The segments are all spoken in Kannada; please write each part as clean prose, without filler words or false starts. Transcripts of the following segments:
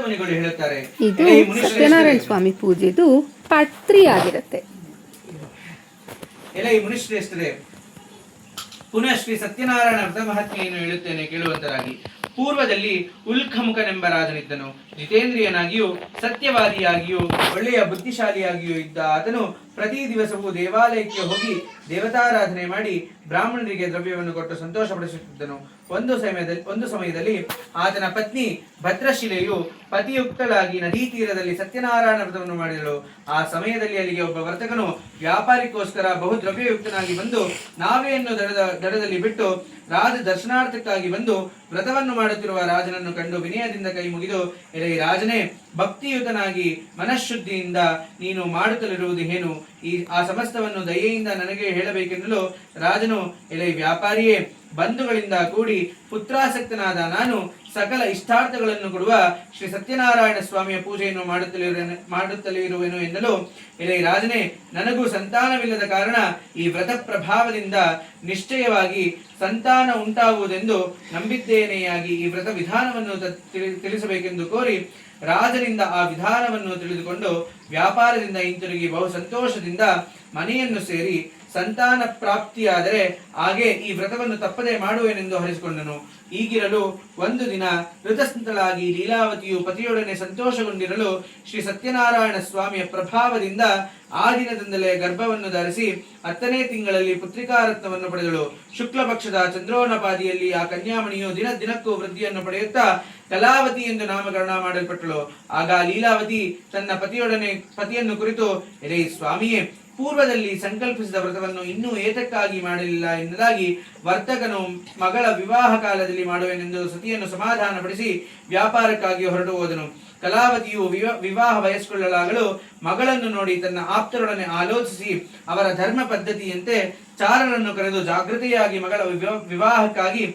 ಮುನಿಗಳು ಹೇಳುತ್ತಾರೆ. ಇದು ಸತ್ಯನಾರಾಯಣ ಸ್ವಾಮಿ ಪೂಜೆದು ಪಾರ್ಟ್ 3 ಆಗಿರುತ್ತೆ. ಈ ಮುನಿಶ್ರೇಷ್ಠರೇ, ಪುನಃ ಶ್ರೀ ಸತ್ಯನಾರಾಯಣ ವ್ರತ ಮಹಾತ್ಮೆಯನ್ನು ಹೇಳುತ್ತೇನೆ ಕೇಳುವಂತರಾಗಿ. ಪೂರ್ವದಲ್ಲಿ ಉಲ್ಖಮುಖನೆಂಬ ರಾಜನಿದ್ದನು. ಜಿತೇಂದ್ರಿಯನಾಗಿಯೂ ಸತ್ಯವಾದಿಯಾಗಿಯೂ ಒಳ್ಳೆಯ ಬುದ್ಧಿಶಾಲಿಯಾಗಿಯೂ ಇದ್ದ ಆತನು ಪ್ರತಿ ದಿವಸವೂ ದೇವಾಲಯಕ್ಕೆ ಹೋಗಿ ದೇವತಾರಾಧನೆ ಮಾಡಿ ಬ್ರಾಹ್ಮಣರಿಗೆ ದ್ರವ್ಯವನ್ನು ಕೊಟ್ಟು ಸಂತೋಷಪಡಿಸುತ್ತಿದ್ದನು. ಒಂದು ಸಮಯದಲ್ಲಿ ಆತನ ಪತ್ನಿ ಭದ್ರಶಿಲೆಯು ಪತಿಯುಕ್ತಳಾಗಿ ನದೀ ತೀರದಲ್ಲಿ ಸತ್ಯನಾರಾಯಣ ವ್ರತವನ್ನು ಮಾಡಿದಳು. ಆ ಸಮಯದಲ್ಲಿ ಅಲ್ಲಿಗೆ ಒಬ್ಬ ವರ್ತಕನು ವ್ಯಾಪಾರಿಗೋಸ್ಕರ ಬಹು ದ್ರವ್ಯಯುಕ್ತನಾಗಿ ಬಂದು ನಾವೆಯನ್ನು ದಡದಲ್ಲಿ ಬಿಟ್ಟು ರಾಜ ದರ್ಶನಾರ್ಥಕ್ಕಾಗಿ ಬಂದು ವ್ರತವನ್ನು ಮಾಡುತ್ತಿರುವ ರಾಜನನ್ನು ಕಂಡು ವಿನಯದಿಂದ ಕೈ ಮುಗಿದು, ಎಲೈ ರಾಜನೇ, ಭಕ್ತಿಯುತನಾಗಿ ಮನಃಶುದ್ಧಿಯಿಂದ ನೀನು ಮಾಡುತ್ತಲಿರುವುದು ಏನು? ಆ ಸಮಸ್ತವನ್ನು ದಯೆಯಿಂದ ನನಗೆ ಹೇಳಬೇಕೆನ್ನಲು ರಾಜನು, ಎಲೈ ವ್ಯಾಪಾರಿಯೇ, ಬಂಧುಗಳಿಂದ ಕೂಡಿ ಪುತ್ರಾಸಕ್ತನಾದ ನಾನು ಸಕಲ ಇಷ್ಟಾರ್ಥಗಳನ್ನು ಕೊಡುವ ಶ್ರೀ ಸತ್ಯನಾರಾಯಣ ಸ್ವಾಮಿಯ ಪೂಜೆಯನ್ನು ಮಾಡುತ್ತಲೇ ಇರುವೆನು ಎನ್ನಲು, ಎಲೈ ರಾಜನೇ, ನನಗೂ ಸಂತಾನವಿಲ್ಲದ ಕಾರಣ ಈ ವ್ರತ ಪ್ರಭಾವದಿಂದ ನಿಶ್ಚಯವಾಗಿ ಸಂತಾನ ಉಂಟಾಗುವುದೆಂದು ನಂಬಿದ್ದೇನೆಯಾಗಿ ಈ ವ್ರತ ವಿಧಾನವನ್ನು ತಿಳಿಸಬೇಕೆಂದು ಕೋರಿ ರಾಜನಿಂದ ಆ ವಿಧಾನವನ್ನು ತಿಳಿದುಕೊಂಡು ವ್ಯಾಪಾರದಿಂದ ಹಿಂತಿರುಗಿ ಬಹು ಸಂತೋಷದಿಂದ ಮನೆಯನ್ನು ಸೇರಿ ಸಂತಾನ ಪ್ರಾಪ್ತಿಯಾದರೆ ಹಾಗೆ ಈ ವ್ರತವನ್ನು ತಪ್ಪದೆ ಮಾಡುವೆನೆಂದು ಹರಿಸಿಕೊಂಡನು. ಈಗಿರಲು ಒಂದು ದಿನ ಋತಸ್ಥಳಾಗಿ ಲೀಲಾವತಿಯು ಪತಿಯೊಡನೆ ಸಂತೋಷಗೊಂಡಿರಲು ಶ್ರೀ ಸತ್ಯನಾರಾಯಣ ಸ್ವಾಮಿಯ ಪ್ರಭಾವದಿಂದ ಆ ದಿನದಿಂದಲೇ ಗರ್ಭವನ್ನು ಧರಿಸಿ 10ನೇ ತಿಂಗಳಲ್ಲಿ ಪುತ್ರಿಕಾರತ್ನವನ್ನು ಪಡೆದಳು. ಶುಕ್ಲ ಪಕ್ಷದ ಚಂದ್ರೋನಪಾದಿಯಲ್ಲಿ ಆ ಕನ್ಯಾಮಣಿಯು ದಿನಕ್ಕೂ ವೃದ್ಧಿಯನ್ನು ಪಡೆಯುತ್ತಾ ಕಲಾವತಿ ಎಂದು ನಾಮಕರಣ ಮಾಡಲ್ಪಟ್ಟಳು. ಆಗ ಲೀಲಾವತಿ ತನ್ನ ಪತಿಯನ್ನು ಕುರಿತು, ಎಲೈ ಸ್ವಾಮಿಯೇ, ಪೂರ್ವದಲ್ಲಿ ಸಂಕಲ್ಪಿಸಿದ ವ್ರತವನ್ನು ಇನ್ನೂ ಏತಕ್ಕಾಗಿ ಮಾಡಲಿಲ್ಲ ಎನ್ನಲಾಗಿ ವರ್ತಕನು ಮಗಳ ವಿವಾಹ ಕಾಲದಲ್ಲಿ ಮಾಡುವೆನೆಂದು ಸತಿಯನ್ನು ಸಮಾಧಾನಪಡಿಸಿ ವ್ಯಾಪಾರಕ್ಕಾಗಿ ಹೊರಟು ಹೋದನು. ಕಲಾವತಿಯು ವಿವಾಹ ವಯಸ್ಕೊಳ್ಳಲಾಗಲು ಮಗಳನ್ನು ನೋಡಿ ತನ್ನ ಆಪ್ತರೊಡನೆ ಆಲೋಚಿಸಿ ಅವರ ಧರ್ಮ ಪದ್ಧತಿಯಂತೆ ಚಾರರನ್ನು ಕರೆದು ಜಾಗೃತಿಯಾಗಿ ಮಗಳ ವಿವಾಹಕ್ಕಾಗಿ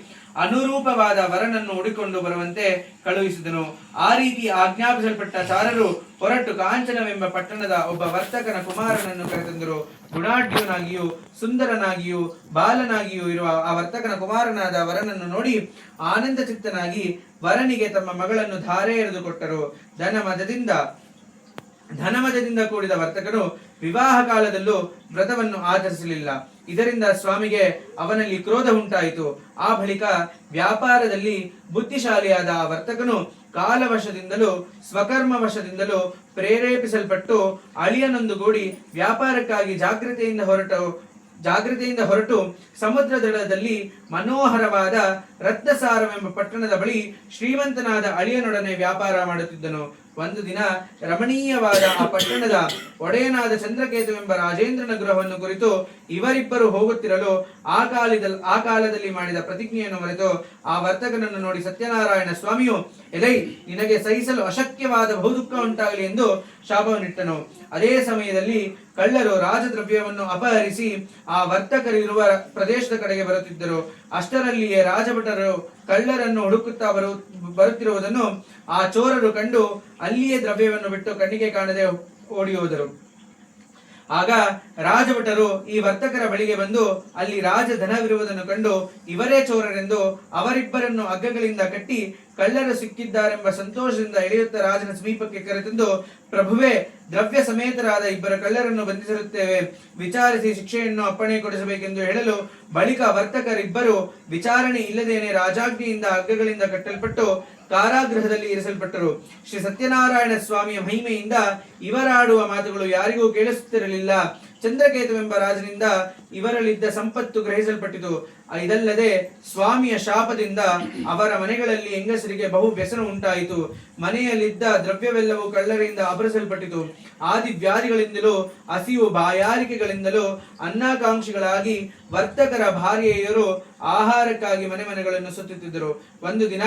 ಅನುರೂಪವಾದ ವರನನ್ನು ಹುಡುಕೊಂಡು ಬರುವಂತೆ ಕಳುಹಿಸಿದನು. ಆ ರೀತಿ ಆಜ್ಞಾಪಿಸಲ್ಪಟ್ಟ ಚಾರರು ಹೊರಟು ಕಾಂಚನವೆಂಬ ಪಟ್ಟಣದ ಒಬ್ಬ ವರ್ತಕನ ಕುಮಾರನನ್ನು ಕರೆತಂದರು. ಗುಣಾಢ್ಯನಾಗಿಯೂ ಸುಂದರನಾಗಿಯೂ ಬಾಲನಾಗಿಯೂ ಇರುವ ಆ ವರ್ತಕನ ಕುಮಾರನಾದ ವರನನ್ನು ನೋಡಿ ಆನಂದ ಚಿತ್ತನಾಗಿ ವರನಿಗೆ ತಮ್ಮ ಮಗಳನ್ನು ಧಾರೆ ಎರೆದು ಕೊಟ್ಟರು. ಧನಮದದಿಂದ ಕೂಡಿದ ವರ್ತಕನು ವಿವಾಹ ಕಾಲದಲ್ಲೂ ವ್ರತವನ್ನು ಆಚರಿಸಲಿಲ್ಲ. ಇದರಿಂದ ಸ್ವಾಮಿಗೆ ಅವನಲ್ಲಿ ಕ್ರೋಧ ಉಂಟಾಯಿತು. ಆ ಬಳಿಕ ವ್ಯಾಪಾರದಲ್ಲಿ ಬುದ್ಧಿಶಾಲಿಯಾದ ಆ ವರ್ತಕನು ಕಾಲವಶದಿಂದಲೂ ಸ್ವಕರ್ಮವಶದಿಂದಲೂ ಪ್ರೇರೇಪಿಸಲ್ಪಟ್ಟು ಅಳಿಯನೊಂದುಗೂಡಿ ವ್ಯಾಪಾರಕ್ಕಾಗಿ ಜಾಗೃತೆಯಿಂದ ಹೊರಟು ಸಮುದ್ರ ದಡದಲ್ಲಿ ಮನೋಹರವಾದ ರತ್ನಸಾರವೆಂಬ ಪಟ್ಟಣದ ಬಳಿ ಶ್ರೀಮಂತನಾದ ಅಳಿಯನೊಡನೆ ವ್ಯಾಪಾರ ಮಾಡುತ್ತಿದ್ದನು. ಒಂದು ದಿನ ರಮಣೀಯವಾದ ಆ ಪಟ್ಟಣದ ಒಡೆಯನಾದ ಚಂದ್ರಕೇತುವೆಂಬ ರಾಜೇಂದ್ರನ ಗೃಹವನ್ನು ಕುರಿತು ಇವರಿಬ್ಬರು ಹೋಗುತ್ತಿರಲು ಆ ಕಾಲದಲ್ಲಿ ಮಾಡಿದ ಪ್ರತಿಜ್ಞೆಯನ್ನು ಮರೆತು ಆ ವರ್ತಕನನ್ನು ನೋಡಿ ಸತ್ಯನಾರಾಯಣ ಸ್ವಾಮಿಯು, ಎಲೈ, ನಿನಗೆ ಸಹಿಸಲು ಅಶಕ್ಯವಾದ ಬಹುದುಃಖ ಉಂಟಾಗಲಿ ಎಂದು ಶಾಪವನ್ನಿಟ್ಟನು. ಅದೇ ಸಮಯದಲ್ಲಿ ಕಳ್ಳರು ರಾಜದ್ರವ್ಯವನ್ನು ಅಪಹರಿಸಿ ಆ ವರ್ತಕರಿರುವ ಪ್ರದೇಶದ ಕಡೆಗೆ ಬರುತ್ತಿದ್ದರು. ಅಷ್ಟರಲ್ಲಿಯೇ ರಾಜಭಟರು ಕಳ್ಳರನ್ನು ಹುಡುಕುತ್ತಾ ಬರುತ್ತಿರುವುದನ್ನು ಆ ಚೋರರು ಕಂಡು ಅಲ್ಲಿಯೇ ದ್ರವ್ಯವನ್ನು ಬಿಟ್ಟು ಕಣ್ಣಿಗೆ ಕಾಣದೆ ಓಡಿ ಹೋದರು. ಆಗ ರಾಜಭಟರು ಈ ವರ್ತಕರ ಬಳಿಗೆ ಬಂದು ಅಲ್ಲಿ ರಾಜಧನವಿರುವುದನ್ನು ಕಂಡು ಇವರೇ ಚೋರರೆಂದು ಅವರಿಬ್ಬರನ್ನು ಹಗ್ಗಗಳಿಂದ ಕಟ್ಟಿ ಕಳ್ಳರು ಸಿಕ್ಕಿದ್ದಾರೆಂಬ ಸಂತೋಷದಿಂದ ಎಳೆಯುತ್ತಾ ರಾಜನ ಸಮೀಪಕ್ಕೆ ಕರೆತಂದು, ಪ್ರಭುವೇ, ದ್ರವ್ಯ ಸಮೇತರಾದ ಇಬ್ಬರ ಕಳ್ಳರನ್ನು ಬಂಧಿಸಿರುತ್ತೇವೆ, ವಿಚಾರಿಸಿ ಶಿಕ್ಷೆಯನ್ನು ಅಪ್ಪಣೆ ಕೊಡಿಸಬೇಕೆಂದು ಹೇಳಲು ಬಳಿಕ ವರ್ತಕರಿಬ್ಬರು ವಿಚಾರಣೆ ಇಲ್ಲದೇನೆ ರಾಜಾಜ್ಞೆಯಿಂದ ಹಗ್ಗಗಳಿಂದ ಕಟ್ಟಲ್ಪಟ್ಟು ಕಾರಾಗೃಹದಲ್ಲಿ ಇರಿಸಲ್ಪಟ್ಟರು. ಶ್ರೀ ಸತ್ಯನಾರಾಯಣ ಸ್ವಾಮಿಯ ಮಹಿಮೆಯಿಂದ ಇವರಾಡುವ ಮಾತುಗಳು ಯಾರಿಗೂ ಕೇಳಿಸುತ್ತಿರಲಿಲ್ಲ. ಚಂದ್ರಕೇತುವೆಂಬ ರಾಜನಿಂದ ಇವರಲ್ಲಿದ್ದ ಸಂಪತ್ತು ಗ್ರಹಿಸಲ್ಪಟ್ಟಿತು. ಇದಲ್ಲದೆ ಸ್ವಾಮಿಯ ಶಾಪದಿಂದ ಅವರ ಮನೆಗಳಲ್ಲಿ ಹೆಂಗಸರಿಗೆ ಬಹು ವ್ಯಸನ ಉಂಟಾಯಿತು. ಮನೆಯಲ್ಲಿದ್ದ ದ್ರವ್ಯವೆಲ್ಲವೂ ಕಳ್ಳರಿಂದ ಅಪಹರಿಸಲ್ಪಟ್ಟಿತು. ಆದಿ ವ್ಯಾಧಿಗಳಿಂದಲೂ ಹಸಿವು ಬಾಯಾರಿಕೆಗಳಿಂದಲೂ ಅನ್ನಾಕಾಂಕ್ಷಿಗಳಾಗಿ ವರ್ತಕರ ಭಾರ್ಯೆಯರು ಆಹಾರಕ್ಕಾಗಿ ಮನೆಗಳನ್ನು ಸುತ್ತುತ್ತಿದ್ದರು. ಒಂದು ದಿನ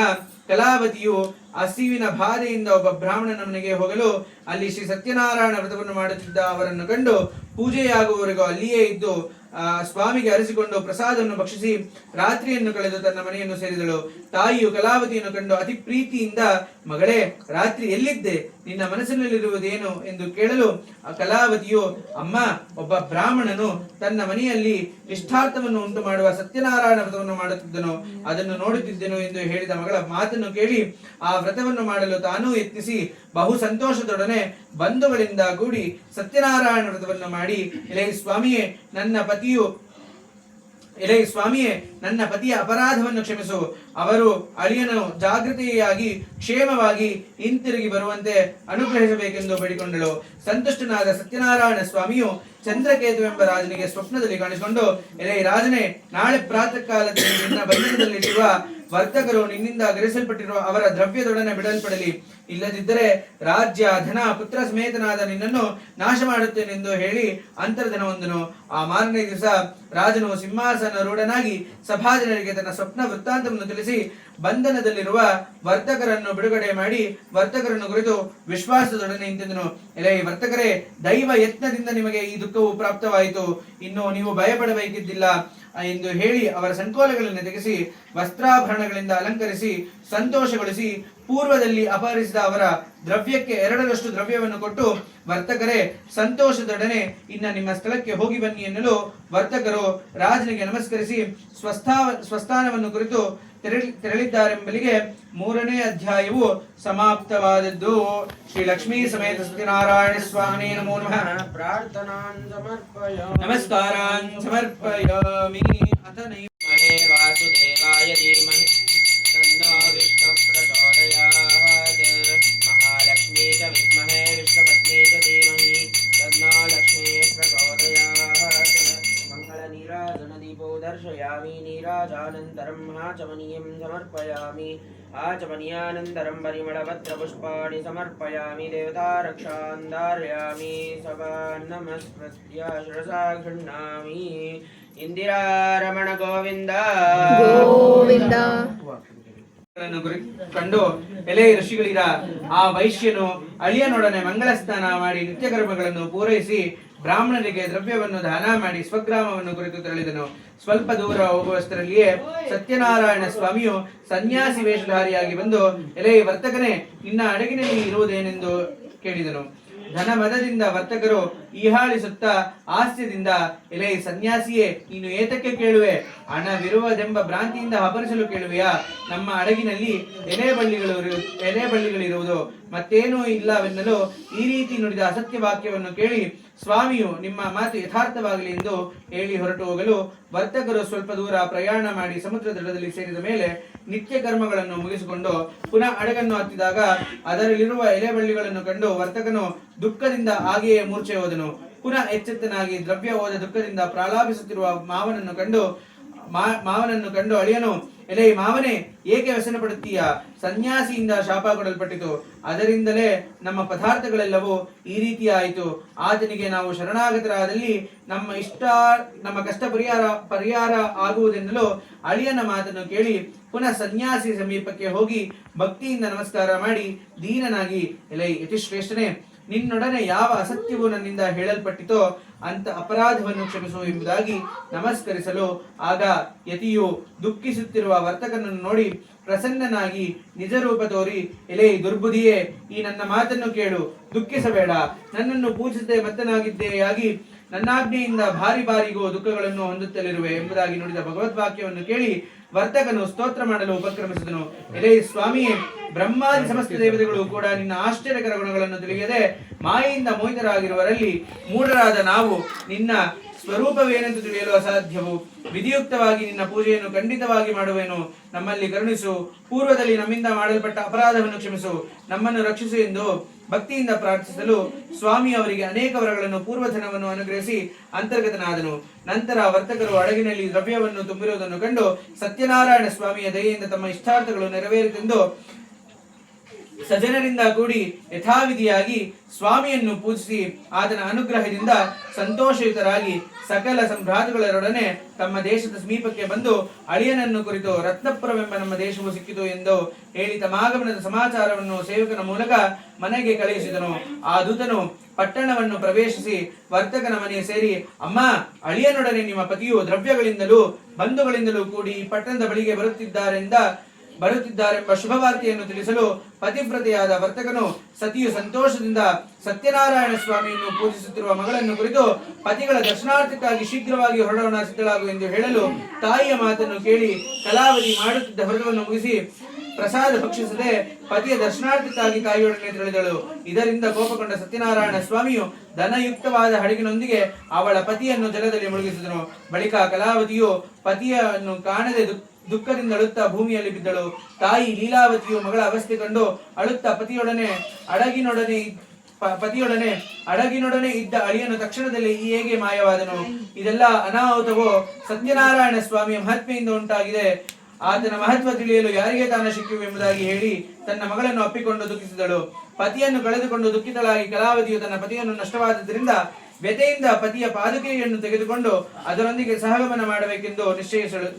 ಕಲಾವತಿಯು ಹಸಿವಿನ ಬಾಧೆಯಿಂದ ಒಬ್ಬ ಬ್ರಾಹ್ಮಣನ ಮನೆಗೆ ಹೋಗಲು ಅಲ್ಲಿ ಶ್ರೀ ಸತ್ಯನಾರಾಯಣ ವ್ರತವನ್ನು ಮಾಡುತ್ತಿದ್ದ ಅವರನ್ನು ಕಂಡು ಪೂಜೆಯಾಗುವವರೆಗೂ ಅಲ್ಲಿಯೇ ಇದ್ದು ಸ್ವಾಮಿಗೆ ಅರಸಿಕೊಂಡು ಪ್ರಸಾದವನ್ನು ಭಕ್ಷಿಸಿ ರಾತ್ರಿಯನ್ನು ಕಳೆದು ತನ್ನ ಮನೆಯನ್ನು ಸೇರಿದಳು. ತಾಯಿಯು ಕಲಾವತಿಯನ್ನು ಕಂಡು ಅತಿ ಪ್ರೀತಿಯಿಂದ, ಮಗಳೇ, ರಾತ್ರಿ ಎಲ್ಲಿದ್ದೆ? ನಿನ್ನ ಮನಸ್ಸಿನಲ್ಲಿರುವುದೇನು ಎಂದು ಕೇಳಲು ಆ ಕಲಾವತಿಯು, ಅಮ್ಮ, ಒಬ್ಬ ಬ್ರಾಹ್ಮಣನು ತನ್ನ ಮನೆಯಲ್ಲಿ ನಿಷ್ಠಾರ್ಥವನ್ನು ಉಂಟು ಮಾಡುವ ಸತ್ಯನಾರಾಯಣ ವ್ರತವನ್ನು ಮಾಡುತ್ತಿದ್ದನು, ಅದನ್ನು ನೋಡುತ್ತಿದ್ದೆನು ಎಂದು ಹೇಳಿದ ಮಗಳ ಮಾತನ್ನು ಕೇಳಿ ಆ ವ್ರತವನ್ನು ಮಾಡಲು ತಾನೂ ಯತ್ನಿಸಿ ಬಹು ಸಂತೋಷದೊಡನೆ ಬಂಧುಗಳಿಂದ ಕೂಡಿ ಸತ್ಯನಾರಾಯಣ ವ್ರತವನ್ನು ಮಾಡಿ, ಸ್ವಾಮಿಯೇ ನನ್ನ ಪತಿಯ ಅಪರಾಧವನ್ನು ಕ್ಷಮಿಸು, ಅವರು ಅಳಿಯನು ಜಾಗೃತೆಯಾಗಿ ಕ್ಷೇಮವಾಗಿ ಹಿಂತಿರುಗಿ ಬರುವಂತೆ ಅನುಗ್ರಹಿಸಬೇಕೆಂದು ಬೇಡಿಕೊಂಡಳು. ಸಂತುಷ್ಟನಾದ ಸತ್ಯನಾರಾಯಣ ಸ್ವಾಮಿಯು ಚಂದ್ರಕೇತುವೆಂಬ ರಾಜನಿಗೆ ಸ್ವಪ್ನದಲ್ಲಿ ಕಾಣಿಸಿಕೊಂಡು, ರಾಜನೇ, ನಾಳೆ ಪ್ರಾತಃ ಕಾಲದಲ್ಲಿ ನಿನ್ನ ಬಂಧನದಲ್ಲಿರುವ ವರ್ತಕರು ನಿನ್ನಿಂದ ಗ್ರಹಿಸಲ್ಪಟ್ಟಿರುವ ಅವರ ದ್ರವ್ಯದೊಡನೆ ಬಿಡಲ್ಪಡಲಿ, ಇಲ್ಲದಿದ್ದರೆ ರಾಜ್ಯ, ಧನ, ಪುತ್ರ ಸಮೇತನಾದ ನಿನ್ನನ್ನು ನಾಶ ಮಾಡುತ್ತೇನೆಂದು ಹೇಳಿ ಅಂತರ್ಧನ ಹೊಂದನು. ಆ ಮಾರನೇ ದಿವಸ ರಾಜನು ಸಿಂಹಾಸನ ರೂಢನಾಗಿ ಸಭಾಜನರಿಗೆ ತನ್ನ ಸ್ವಪ್ನ ವೃತ್ತಾಂತವನ್ನು ತಿಳಿಸಿ ಬಂಧನದಲ್ಲಿರುವ ವರ್ತಕರನ್ನು ಬಿಡುಗಡೆ ಮಾಡಿ ವರ್ತಕರನ್ನು ಕುರಿತು ವಿಶ್ವಾಸದೊಡನೆ ಇಂತೆಂದನು, ವರ್ತಕರೇ, ದೈವ ಯತ್ನದಿಂದ ನಿಮಗೆ ಈ ದುಃಖವು ಪ್ರಾಪ್ತವಾಯಿತು, ಇನ್ನು ನೀವು ಭಯಪಡಬೇಕಿದ್ದಿಲ್ಲ ಎಂದು ಹೇಳಿ ಅವರ ಸಂಕೋಲೆಗಳನ್ನು ತೆಗೆಸಿ ವಸ್ತ್ರಾಭರಣಗಳಿಂದ ಅಲಂಕರಿಸಿ ಸಂತೋಷಗೊಳಿಸಿ ಪೂರ್ವದಲ್ಲಿ ಅಪಹರಿಸಿದ ಅವರ ದ್ರವ್ಯಕ್ಕೆ 2ರಷ್ಟು ದ್ರವ್ಯವನ್ನು ಕೊಟ್ಟು, ವರ್ತಕರೇ, ಸಂತೋಷದೊಡನೆ ಇನ್ನ ನಿಮ್ಮ ಸ್ಥಳಕ್ಕೆ ಹೋಗಿ ಬನ್ನಿ ಎನ್ನಲು ವರ್ತಕರು ರಾಜನಿಗೆ ನಮಸ್ಕರಿಸಿ ಸ್ವಸ್ಥಾನವನ್ನು ಕುರಿತು ತೆರಳಿದ್ದಾರೆಂಬಲಿಗೆ 3ನೇ ಅಧ್ಯಾಯವು ಸಮಾಪ್ತವಾದದ್ದು. ಶ್ರೀ ಲಕ್ಷ್ಮೀ ಸಮೇತ ಸತ್ಯನಾರಾಯಣ ಸ್ವಾಮಿ ನಮೋ ನಮಃ. ಪ್ರಾರ್ಥನಾನ್ ಸಮರ್ಪಯಾಮಿ. ನಮಸ್ಕಾರಾನ್ ಸಮರ್ಪಯಾಮಿ. ಅಥ ನೈಮಹೇ ವಾಸುದೇವಾಯ ಧೀಮಹಿ ತನ್ನೋ ವಿಷ್ಣು ಪ್ರಚೋದಯಾತ್. ಮಹಾಲಕ್ಷ್ಮೀ ಚ ವಿದ್ಮಹೇ ವಿಷ್ಣುಪತ್ನಿ ಚ ಧೀಮಹಿ ತನ್ನೋ ಲಕ್ಷ್ಮೀ ಪ್ರಚೋದಯಾತ್. ಮಂಗಳ ನೀರಾಜನ ದೀಪೋ ದರ್ಶಯಾಮಿ. ನೀರಾಜಾನಂತರಂ ಆಚಮನೀಯಂ ಸಮರ್ಪಯಾಮಿ. ಆಚಮನೀಯಾನಂತರಂ ಪರಿಮಳಪತ್ರ ಪುಷ್ಪಾಣಿ ಸಮರ್ಪಯಾಮಿ. ದೇವತಾ ರಕ್ಷಾನ್ ಧಾರಯಾಮಿ. ಸವಾನ್ ನಮಸ್ಕೃತ್ಯ ಶಿರಸಾ ಗೃಹ್ಣಾಮಿ. ಇಂದಿರಾರಮಣ ಗೋವಿಂದ ಗೋವಿಂದ. ಕಂಡು, ಋಷಿಗಳಿರ, ಆ ವೈಶ್ಯನು ಅಳಿಯನೊಡನೆ ಮಂಗಳ ಸ್ನಾನ ಮಾಡಿ ನಿತ್ಯ ಕರ್ಮಗಳನ್ನು ಪೂರೈಸಿ ಬ್ರಾಹ್ಮಣರಿಗೆ ದ್ರವ್ಯವನ್ನು ದಾನ ಮಾಡಿ ಸ್ವಗ್ರಾಮವನ್ನು ಕುರಿತು ತೆರಳಿದನು. ಸ್ವಲ್ಪ ದೂರ ಹೋಗುವಷ್ಟರಲ್ಲಿಯೇ ಸತ್ಯನಾರಾಯಣ ಸ್ವಾಮಿಯು ಸನ್ಯಾಸಿ ವೇಷಧಾರಿಯಾಗಿ ಬಂದು, ವರ್ತಕನೇ, ನಿನ್ನ ಅಡಗಿನಲ್ಲಿ ಇರುವುದೇನೆಂದು ಕೇಳಿದನು. ಧನ ಮದದಿಂದ ವರ್ತಕರು ಈಹಾಳಿಸುತ್ತಾ ಹಾಸ್ಯದಿಂದ, ಸನ್ಯಾಸಿಯೇ, ನೀನು ಏತಕ್ಕೆ ಕೇಳುವೆ? ಹಣವಿರುವುದೆಂಬ ಭ್ರಾಂತಿಯಿಂದ ಅಪಹರಿಸಲು ಕೇಳುವೆಯಾ? ನಮ್ಮ ಅಡಗಿನಲ್ಲಿ ಎಲೆಬಳ್ಳಿಗಳಿರುವುದು, ಮತ್ತೇನೂ ಇಲ್ಲವೆನ್ನಲು ಈ ರೀತಿ ನುಡಿದ ಅಸತ್ಯ ವಾಕ್ಯವನ್ನು ಕೇಳಿ ಸ್ವಾಮಿಯು, ನಿಮ್ಮ ಮಾತು ಯಥಾರ್ಥವಾಗಲಿ ಎಂದು ಹೇಳಿ ಹೊರಟು ಹೋಗಲು ವರ್ತಕರು ಸ್ವಲ್ಪ ದೂರ ಪ್ರಯಾಣ ಮಾಡಿ ಸಮುದ್ರ ದಡದಲ್ಲಿ ಸೇರಿದ ಮೇಲೆ ನಿತ್ಯ ಕರ್ಮಗಳನ್ನು ಮುಗಿಸಿಕೊಂಡು ಪುನಃ ಹಡಗನ್ನು ಹತ್ತಿದಾಗ ಅದರಲ್ಲಿರುವ ಎಲೆಬಳ್ಳಿಗಳನ್ನು ಕಂಡು ವರ್ತಕನು ದುಃಖದಿಂದ ಹಾಗೆಯೇ ಮೂರ್ಛೆ ಹೋದನು. ಪುನಃ ಎಚ್ಚೆತ್ತನಾಗಿ ದ್ರವ್ಯ ಹೋದ ದುಃಖದಿಂದ ಪ್ರಾಲಾಪಿಸುತ್ತಿರುವ ಮಾವನನ್ನು ಕಂಡು ಅಳಿಯನು, ಮಾವನೇ, ಏಕೆ ವ್ಯಸನ ಪಡುತ್ತೀಯ? ಸನ್ಯಾಸಿಯಿಂದ ಶಾಪ ಕೊಡಲ್ಪಟ್ಟಿತು, ಅದರಿಂದಲೇ ನಮ್ಮ ಪದಾರ್ಥಗಳೆಲ್ಲವೂ ಈ ರೀತಿಯಾಯಿತು. ಆತನಿಗೆ ನಾವು ಶರಣಾಗತರಾದಲ್ಲಿ ನಮ್ಮ ಕಷ್ಟ ಪರಿಹಾರ ಆಗುವುದೆಂದಲೂ ಅಳಿಯನ ಮಾತನ್ನು ಕೇಳಿ ಪುನಃ ಸನ್ಯಾಸಿ ಸಮೀಪಕ್ಕೆ ಹೋಗಿ ಭಕ್ತಿಯಿಂದ ನಮಸ್ಕಾರ ಮಾಡಿ ದೀನನಾಗಿ, ಯತಿಶ್ರೇಷ್ಠನೇ, ನಿನ್ನೊಡನೆ ಯಾವ ಅಸತ್ಯವು ನನ್ನಿಂದ ಹೇಳಲ್ಪಟ್ಟಿತೋ ಅಂತ ಅಪರಾಧವನ್ನು ಕ್ಷಮಿಸು ಎಂಬುದಾಗಿ ನಮಸ್ಕರಿಸಲು, ಆಗ ಯತಿಯು ದುಃಖಿಸುತ್ತಿರುವ ವರ್ತಕನನ್ನು ನೋಡಿ ಪ್ರಸನ್ನನಾಗಿ ನಿಜ ರೂಪ ತೋರಿ, ದುರ್ಬುದ್ಧಿಯೇ, ಈ ನನ್ನ ಮಾತನ್ನು ಕೇಳು, ದುಃಖಿಸಬೇಡ. ನನ್ನನ್ನು ಪೂಜಿಸದೆ ಮತ್ತನಾಗಿದ್ದೆಯಾಗಿ ನನ್ನಾಜ್ಞೆಯಿಂದ ಬಾರಿಗೂ ದುಃಖಗಳನ್ನು ಹೊಂದುತ್ತಲಿರುವೆ ಎಂಬುದಾಗಿ ನುಡಿದ ಭಗವದ್ವಾಕ್ಯವನ್ನು ಕೇಳಿ ವರ್ತಕನು ಸ್ತೋತ್ರ ಮಾಡಲು ಉಪಕ್ರಮಿಸಿದನು. ಸ್ವಾಮಿಯೇ, ಬ್ರಹ್ಮಾದಿ ಸಮಸ್ತ ದೇವತೆಗಳು ಕೂಡ ನಿನ್ನ ಆಶ್ಚರ್ಯಕರ ಗುಣಗಳನ್ನು ತಿಳಿಯದೆ ಮಾಯೆಯಿಂದ ಮೋಹಿತರಾಗಿರುವರಲ್ಲಿ ಮೂಢರಾದ ನಾವು ನಿನ್ನ ಸ್ವರೂಪವೇನೆಂದು ತಿಳಿಯಲು ಅಸಾಧ್ಯವು. ವಿಧಿಯುಕ್ತವಾಗಿ ನಿನ್ನ ಪೂಜೆಯನ್ನು ಖಂಡಿತವಾಗಿ ಮಾಡುವೆನು. ನಮ್ಮಲ್ಲಿ ಕರುಣಿಸು. ಪೂರ್ವದಲ್ಲಿ ನಮ್ಮಿಂದ ಮಾಡಲ್ಪಟ್ಟ ಅಪರಾಧವನ್ನು ಕ್ಷಮಿಸು. ನಮ್ಮನ್ನು ರಕ್ಷಿಸು ಎಂದು ಭಕ್ತಿಯಿಂದ ಪ್ರಾರ್ಥಿಸಲು ಸ್ವಾಮಿ ಅವರಿಗೆ ಅನೇಕ ವರಗಳನ್ನು ಪೂರ್ವಧನವನ್ನು ಅನುಗ್ರಹಿಸಿ ಅಂತರ್ಗತನಾದನು. ನಂತರ ವರ್ತಕರು ಹಡಗಿನಲ್ಲಿ ದ್ರವ್ಯವನ್ನು ತುಂಬಿರುವುದನ್ನು ಕಂಡು ಸತ್ಯನಾರಾಯಣ ಸ್ವಾಮಿಯ ದಯೆಯಿಂದ ತಮ್ಮ ಇಷ್ಟಾರ್ಥಗಳು ನೆರವೇರಿತೆಂದು ಸಜ್ಜನರಿಂದ ಕೂಡಿ ಯಥಾವಿಧಿಯಾಗಿ ಸ್ವಾಮಿಯನ್ನು ಪೂಜಿಸಿ ಆತನ ಅನುಗ್ರಹದಿಂದ ಸಂತೋಷಯುತರಾಗಿ ಸಕಲ ಸಂಭ್ರಾತುಗಳರೊಡನೆ ತಮ್ಮ ದೇಶದ ಸಮೀಪಕ್ಕೆ ಬಂದು ಅಳಿಯನನ್ನು ಕುರಿತು ರತ್ನಪುರವೆಂಬ ನಮ್ಮ ದೇಶವು ಸಿಕ್ಕಿತು ಎಂದು ಹೇಳಿ ತಮಾಗಮನದ ಸಮಾಚಾರವನ್ನು ಸೇವಕನ ಮೂಲಕ ಮನೆಗೆ ಕಳುಹಿಸಿದನು. ಆ ದೂತನು ಪಟ್ಟಣವನ್ನು ಪ್ರವೇಶಿಸಿ ವರ್ತಕನ ಮನೆಗೆ ಸೇರಿ, ಅಮ್ಮ, ಅಳಿಯನೊಡನೆ ನಿಮ್ಮ ಪತಿಯು ದ್ರವ್ಯಗಳಿಂದಲೂ ಬಂಧುಗಳಿಂದಲೂ ಕೂಡಿ ಈ ಪಟ್ಟಣದ ಬಳಿಗೆ ಬರುತ್ತಿದ್ದಾರೆಂಬ ಶುಭವಾರ್ತೆಯನ್ನು ತಿಳಿಸಲು ಪತಿವ್ರತೆಯಾದ ವರ್ತಕನು ಸತಿಯು ಸಂತೋಷದಿಂದ ಸತ್ಯನಾರಾಯಣ ಸ್ವಾಮಿಯನ್ನು ಪೂಜಿಸುತ್ತಿರುವ ಮಗಳನ್ನು ಕುರಿತು ಪತಿಗಳ ದರ್ಶನಾರ್ಥಕ್ಕಾಗಿ ಶೀಘ್ರವಾಗಿ ಹೊರಡೋಣ, ಸಿದ್ಧಳಾಗು ಎಂದು ಹೇಳಲು ತಾಯಿಯ ಮಾತನ್ನು ಕೇಳಿ ಕಲಾವತಿ ಮಾಡುತ್ತಿದ್ದ ವ್ರತವನ್ನು ಮುಗಿಸಿ ಪ್ರಸಾದ ಭಕ್ಷಿಸದೆ ಪತಿಯ ದರ್ಶನಾರ್ಥಕ್ಕಾಗಿ ತಾಯಿಯೊಡನೆ ತಿಳಿದಳು. ಇದರಿಂದ ಕೋಪಗೊಂಡ ಸತ್ಯನಾರಾಯಣ ಸ್ವಾಮಿಯು ಧನಯುಕ್ತವಾದ ಹಡಗಿನೊಂದಿಗೆ ಅವಳ ಪತಿಯನ್ನು ಜಲದಲ್ಲಿ ಮುಳುಗಿಸಿದನು. ಬಳಿಕ ಕಲಾವತಿಯು ಪತಿಯನ್ನು ಕಾಣದೆ ದುಃಖದಿಂದ ಅಳುತ್ತಾ ಭೂಮಿಯಲ್ಲಿ ಬಿದ್ದಳು. ತಾಯಿ ಲೀಲಾವತಿಯು ಮಗಳ ಅವಸ್ಥೆ ಕಂಡು ಅಳುತ್ತಾ ಪತಿಯೊಡನೆ ಅಡಗಿನೊಡನೆ ಇದ್ದ ಅಳಿಯನು ತಕ್ಷಣದಲ್ಲಿ ಹೇಗೆ ಮಾಯವಾದನು. ಇದೆಲ್ಲ ಅನಾಹುತವೋ ಸತ್ಯನಾರಾಯಣ ಸ್ವಾಮಿಯ ಮಹಾತ್ಮೆಯಿಂದ ಉಂಟಾಗಿದೆ. ಆತನ ಮಹತ್ವ ತಿಳಿಯಲು ಯಾರಿಗೆ ತಾನ ಶಕ್ಯವು ಎಂಬುದಾಗಿ ಹೇಳಿ ತನ್ನ ಮಗಳನ್ನು ಅಪ್ಪಿಕೊಂಡು ದುಃಖಿಸಿದಳು. ಪತಿಯನ್ನು ಕಳೆದುಕೊಂಡು ದುಃಖಿತಳಾಗಿ ಕಲಾವತಿಯು ತನ್ನ ಪತಿಯನ್ನು ನಷ್ಟವಾದ್ದರಿಂದ ವ್ಯಥೆಯಿಂದ ಪತಿಯ ಪಾದುಕೆಯನ್ನು ತೆಗೆದುಕೊಂಡು ಅದರೊಂದಿಗೆ ಸಹಗಮನ ಮಾಡಬೇಕೆಂದು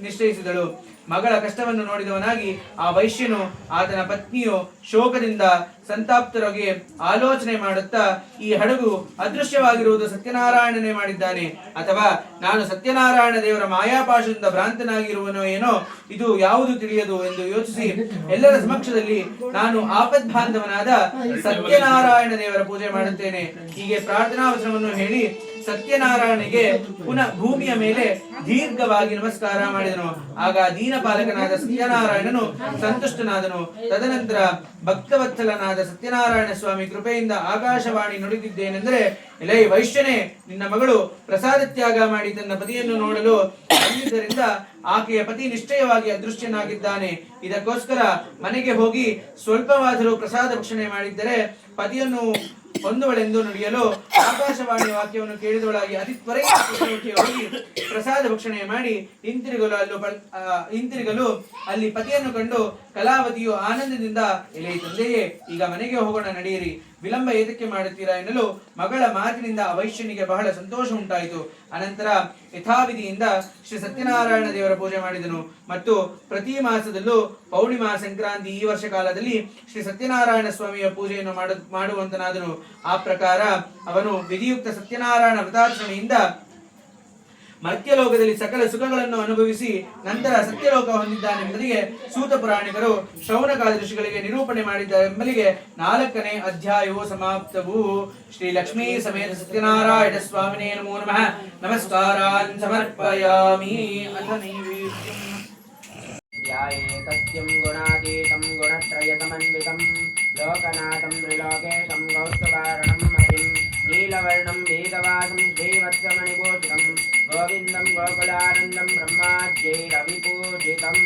ನಿಶ್ಚಯಿಸಿದಳು. ಮಗಳ ಕಷ್ಟವನ್ನು ನೋಡಿದವನಾಗಿ ಆ ವೈಶ್ಯನು ಆತನ ಪತ್ನಿಯು ಶೋಕದಿಂದ ಸಂತಾಪ್ತರಾಗಿ ಆಲೋಚನೆ ಮಾಡುತ್ತಾ, ಈ ಹಡಗು ಅದೃಶ್ಯವಾಗಿರುವುದು ಸತ್ಯನಾರಾಯಣನೇ ಮಾಡಿದ್ದಾನೆ, ಅಥವಾ ನಾನು ಸತ್ಯನಾರಾಯಣ ದೇವರ ಮಾಯಾಪಾಶದಿಂದ ಭ್ರಾಂತನಾಗಿರುವನೋ ಏನೋ, ಇದು ಯಾವುದು ತಿಳಿಯದು ಎಂದು ಯೋಚಿಸಿ ಎಲ್ಲರ ಸಮಕ್ಷದಲ್ಲಿ ನಾನು ಆಪದ್ಬಾಂಧವನಾದ ಸತ್ಯನಾರಾಯಣ ದೇವರ ಪೂಜೆ ಮಾಡುತ್ತೇನೆ, ಹೀಗೆ ಪ್ರಾರ್ಥನಾ ವಚನವನ್ನು ಹೇಳಿ ಸತ್ಯನಾರಾಯಣನಿಗೆ ಪುನಃ ಭೂಮಿಯ ಮೇಲೆ ದೀರ್ಘವಾಗಿ ನಮಸ್ಕಾರ ಮಾಡಿದನು. ಆಗ ದೀನಪಾಲಕನಾದ ಸತ್ಯನಾರಾಯಣನು ಸಂತುಷ್ಟನಾದನು. ತದನಂತರ ಭಕ್ತವತ್ಸಲನಾದ ಸತ್ಯನಾರಾಯಣ ಸ್ವಾಮಿ ಕೃಪೆಯಿಂದ ಆಕಾಶವಾಣಿ ನುಡಿದಿದ್ದೇನೆಂದರೆ, ಎಲೈ ವೈಶ್ಯನೇ, ನಿನ್ನ ಮಗಳು ಪ್ರಸಾದ ತ್ಯಾಗ ಮಾಡಿ ತನ್ನ ಪತಿಯನ್ನು ನೋಡಲು ಬಂದಿದ್ದರಿಂದ ಆಕೆಯ ಪತಿ ನಿಶ್ಚಯವಾಗಿ ಅದೃಶ್ಯನಾಗಿದ್ದಾನೆ. ಇದಕ್ಕೋಸ್ಕರ ಮನೆಗೆ ಹೋಗಿ ಸ್ವಲ್ಪವಾದರೂ ಪ್ರಸಾದ ಭಕ್ಷಣೆ ಮಾಡಿದ್ದರೆ ಪತಿಯನ್ನು ಹೊಂದುವಳೆಂದು ನುಡಿಯಲು ಆಕಾಶವಾಣಿ ವಾಕ್ಯವನ್ನು ಕೇಳಿದವಳಾಗಿ ಅತಿ ತ್ವರೆಗೆ ಹೋಗಿ ಪ್ರಸಾದ ಭಕ್ಷಣೆ ಮಾಡಿ ಹಿಂತಿರುಗಲು ಅಲ್ಲಿ ಪತಿಯನ್ನು ಕಂಡು ಕಲಾವತಿಯು ಆನಂದದಿಂದ, ಎಲೆ ತಂದೆಯೇ, ಈಗ ಮನೆಗೆ ಹೋಗೋಣ, ನಡೆಯಿರಿ, ವಿಳಂಬ ಏತಕ್ಕೆ ಮಾಡುತ್ತೀರಾ ಎನ್ನಲು ಮಗಳ ಮಾತಿನಿಂದ ವೈಶ್ಯನಿಗೆ ಬಹಳ ಸಂತೋಷ ಉಂಟಾಯಿತು. ಅನಂತರ ಯಥಾವಿಧಿಯಿಂದ ಶ್ರೀ ಸತ್ಯನಾರಾಯಣ ದೇವರ ಪೂಜೆ ಮಾಡಿದನು. ಮತ್ತು ಪ್ರತಿ ಮಾಸದಲ್ಲೂ ಪೌರ್ಣಿಮಾ ಸಂಕ್ರಾಂತಿ ಈ ವರ್ಷ ಕಾಲದಲ್ಲಿ ಶ್ರೀ ಸತ್ಯನಾರಾಯಣ ಸ್ವಾಮಿಯ ಪೂಜೆಯನ್ನು ಮಾಡುವಂತನಾದನು. ಆ ಪ್ರಕಾರ ಅವನು ವಿಧಿಯುಕ್ತ ಸತ್ಯನಾರಾಯಣ ವ್ರತಾಚರಣೆಯಿಂದ ಮರ್ತ್ಯಲೋಕದಲ್ಲಿ ಸಕಲ ಸುಖಗಳನ್ನು ಅನುಭವಿಸಿ ನಂತರ ಸತ್ಯಲೋಕ ಹೊಂದಿದ್ದಾನೆಂಬುದರಿಗೆ ಸೂತ ಪುರಾಣಿಕರು ಶೌನಕಾದಿ ಋಷಿಗಳಿಗೆ ನಿರೂಪಣೆ ಮಾಡಿದ್ದಾರೆಂಬಲಿಗೆ 4ನೇ ಅಧ್ಯಾಯವು ಸಮಾಪ್ತವು. ಶ್ರೀ ಲಕ್ಷ್ಮೀ ಸಮೇತ ಸತ್ಯನಾರಾಯಣ ಸ್ವಾಮಿನೇ ನಮೋ ನಮಃ. ನಮಸ್ಕಾರಾನ್ ಸಮರ್ಪಯಾಮಿ. ಅಥ ನೈವೇದ್ಯಂ. ಧ್ಯಾಯೇ ಸತ್ಯಂ ಗುಣಾತೀತಂ ಗುಣತ್ರಯ ಸಮನ್ವಿತಂ ಲೋಕನಾಥಂ ತ್ರಿಲೋಕೇಶಂ ಗೌಸ್ತವಾರಣಂ ಹರಿಂ ನೀಲವರ್ಣಂ ವೇದವಾಸಂ ಶ್ರೀವತ್ಸಮಣಿಭೂಷಿತಂ ಗೋವಿಂದಂ ಗೋಕುಲಾನಂದಂ ಬ್ರಹ್ಮಾದ್ಯೈರವಿಪೂಜಿತಂ.